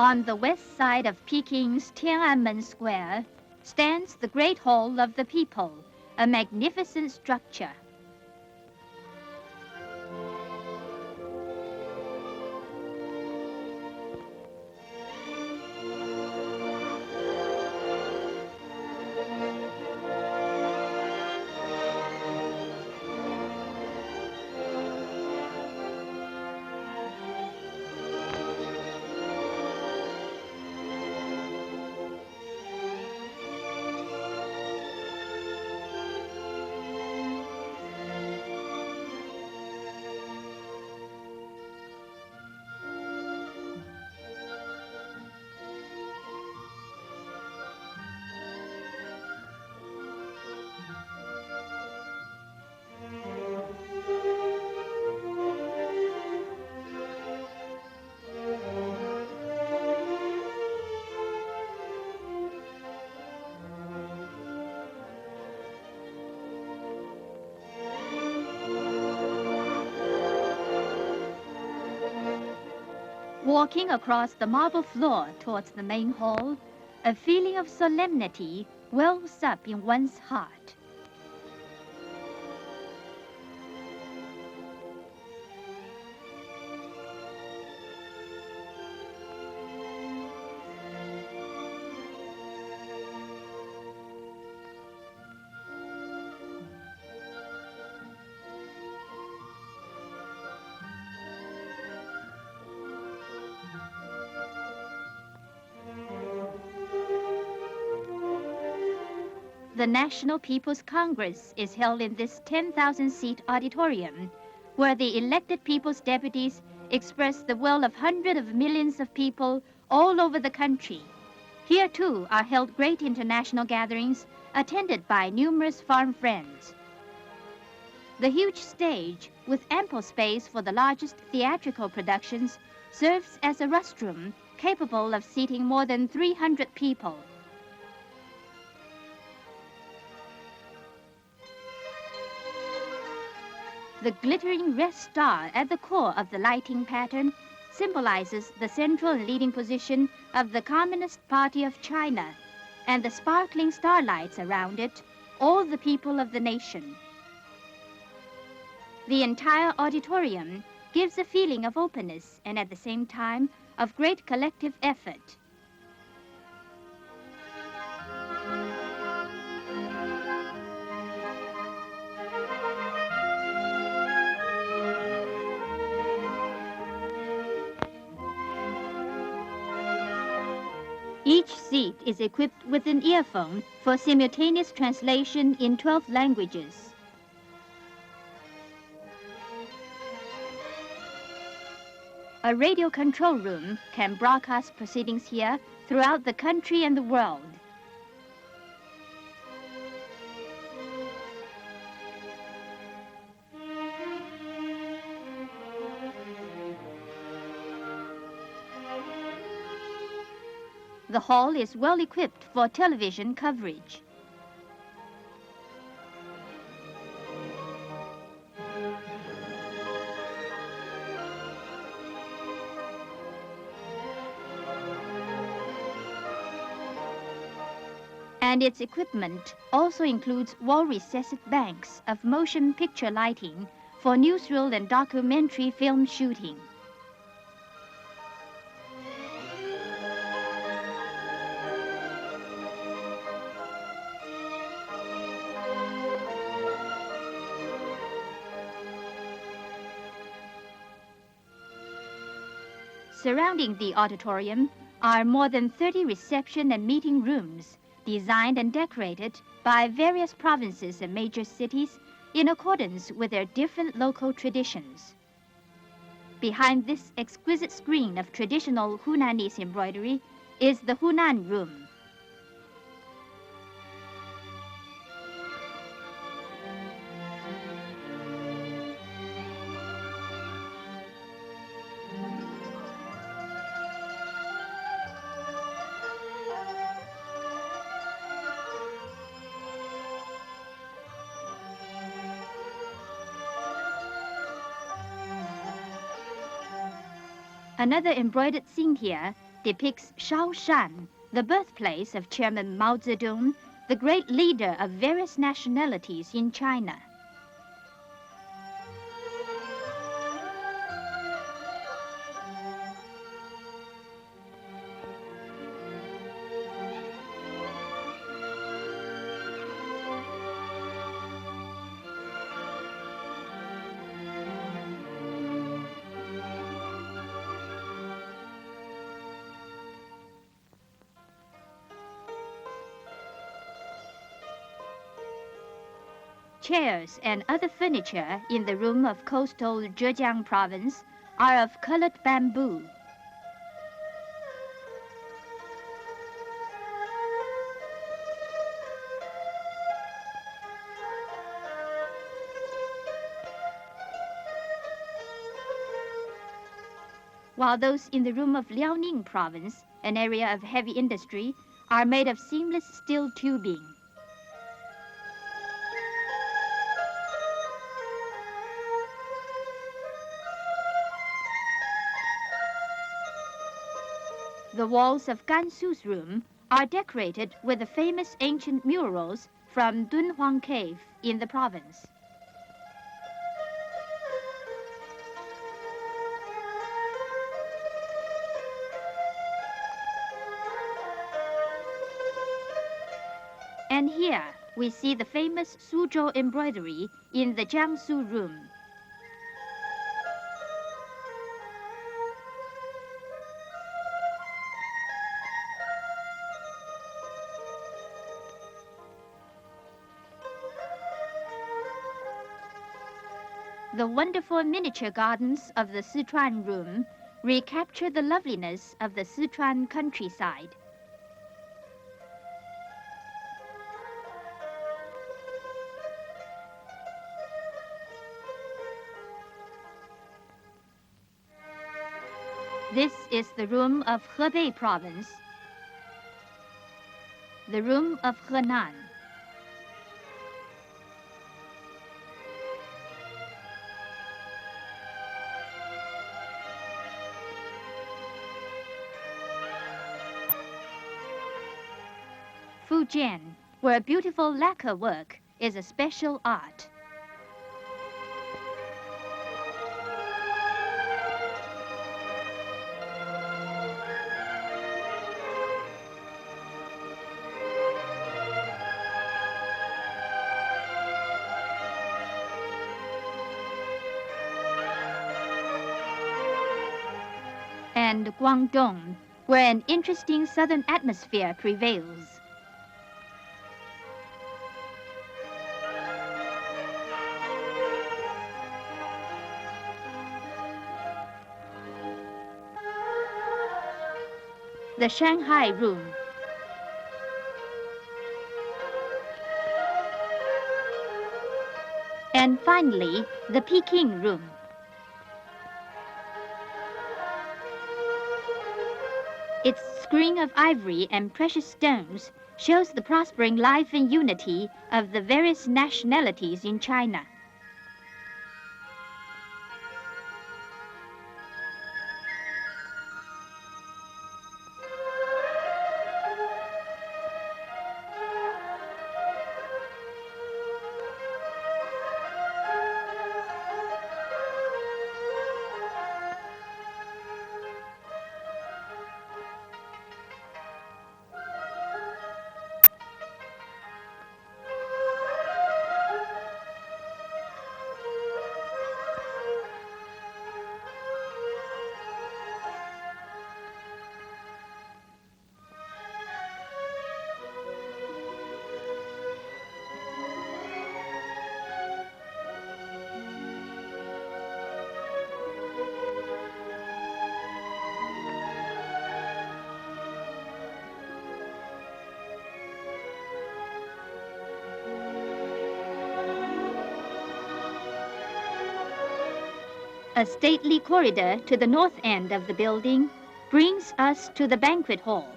On the west side of Peking's Tiananmen Square stands the Great Hall of the People, a magnificent structure. Walking across the marble floor towards the main hall, a feeling of solemnity wells up in one's heart. The National People's Congress is held in this 10,000-seat auditorium, where the elected people's deputies express the will of hundreds of millions of people all over the country. Here, too, are held great international gatherings attended by numerous foreign friends. The huge stage, with ample space for the largest theatrical productions, serves as a rostrum capable of seating more than 300 people. The glittering red star at the core of the lighting pattern symbolizes the central and leading position of the Communist Party of China, and the sparkling starlights around it, all the people of the nation. The entire auditorium gives a feeling of openness and at the same time of great collective effort. Each seat is equipped with an earphone for simultaneous translation in 12 languages. A radio control room can broadcast proceedings here throughout the country and the world. The hall is well equipped for television coverage. And its equipment also includes wall-recessed banks of motion picture lighting for newsreel and documentary film shooting. Surrounding the auditorium are more than 30 reception and meeting rooms, designed and decorated by various provinces and major cities in accordance with their different local traditions. Behind this exquisite screen of traditional Hunanese embroidery is the Hunan Room. Another embroidered scene here depicts Shaoshan, the birthplace of Chairman Mao Zedong, the great leader of various nationalities in China. Chairs and other furniture in the room of coastal Zhejiang province are of colored bamboo. While those in the room of Liaoning province, an area of heavy industry, are made of seamless steel tubing. The walls of Gansu's room are decorated with the famous ancient murals from Dunhuang Cave in the province. And here we see the famous Suzhou embroidery in the Jiangsu room. The wonderful miniature gardens of the Sichuan room recapture the loveliness of the Sichuan countryside. This is the room of Hebei province, the room of Henan. Fujian, where beautiful lacquer work is a special art. And Guangdong, where an interesting southern atmosphere prevails. The Shanghai room. And finally, the Peking room. Its screen of ivory and precious stones shows the prospering life and unity of the various nationalities in China. A stately corridor to the north end of the building brings us to the banquet hall.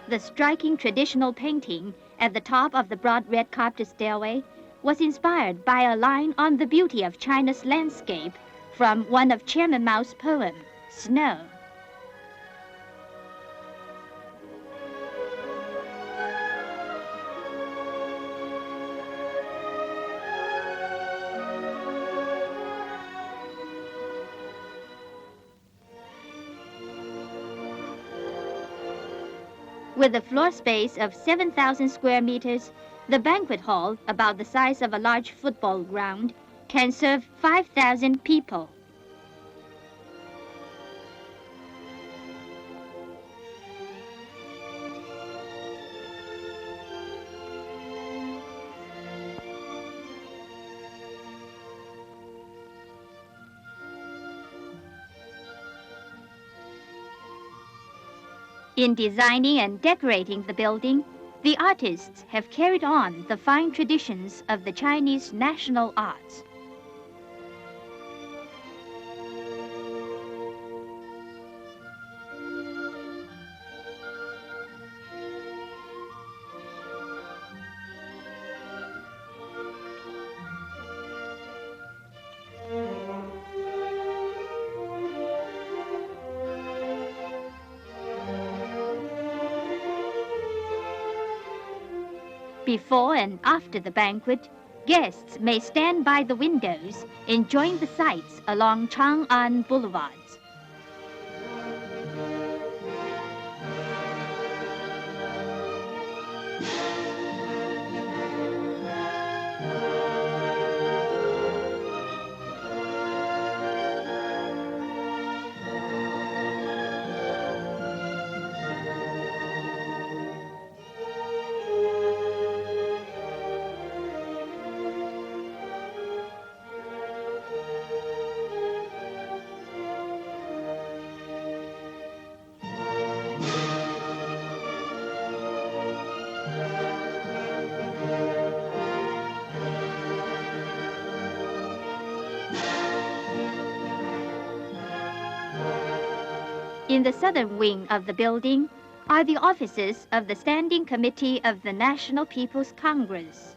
The striking traditional painting at the top of the broad red carpet stairway was inspired by a line on the beauty of China's landscape from one of Chairman Mao's poems, Snow. With a floor space of 7,000 square meters, the banquet hall, about the size of a large football ground, can serve 5,000 people. In designing and decorating the building, the artists have carried on the fine traditions of the Chinese national arts. Before and after the banquet, guests may stand by the windows, enjoying the sights along Chang'an boulevards. In the southern wing of the building are the offices of the Standing Committee of the National People's Congress.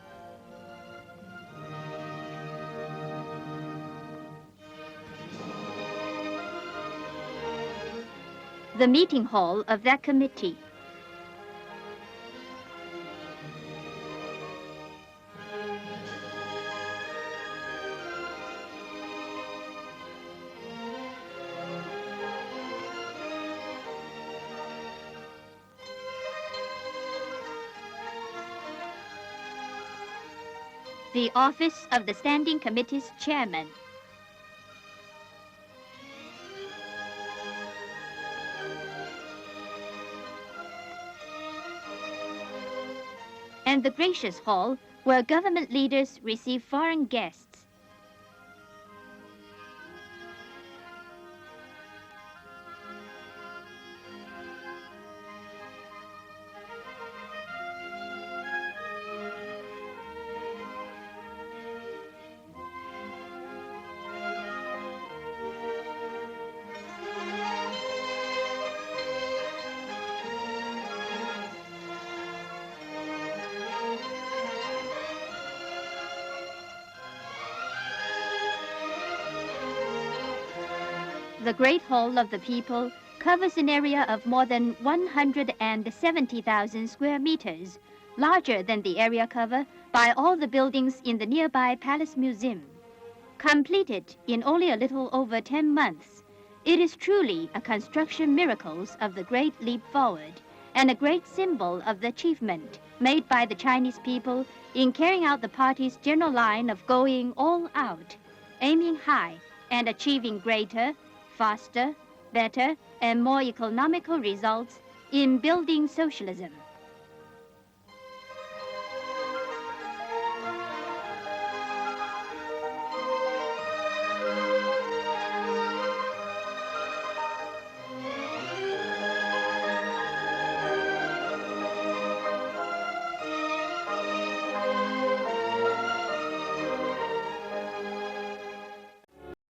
The meeting hall of that committee. The office of the Standing Committee's chairman. And the gracious hall where government leaders receive foreign guests. The Great Hall of the People covers an area of more than 170,000 square meters, larger than the area covered by all the buildings in the nearby Palace Museum. Completed in only a little over 10 months, it is truly a construction miracle of the Great Leap Forward and a great symbol of the achievement made by the Chinese people in carrying out the party's general line of going all out, aiming high, and achieving greater, faster, better, and more economical results in building socialism.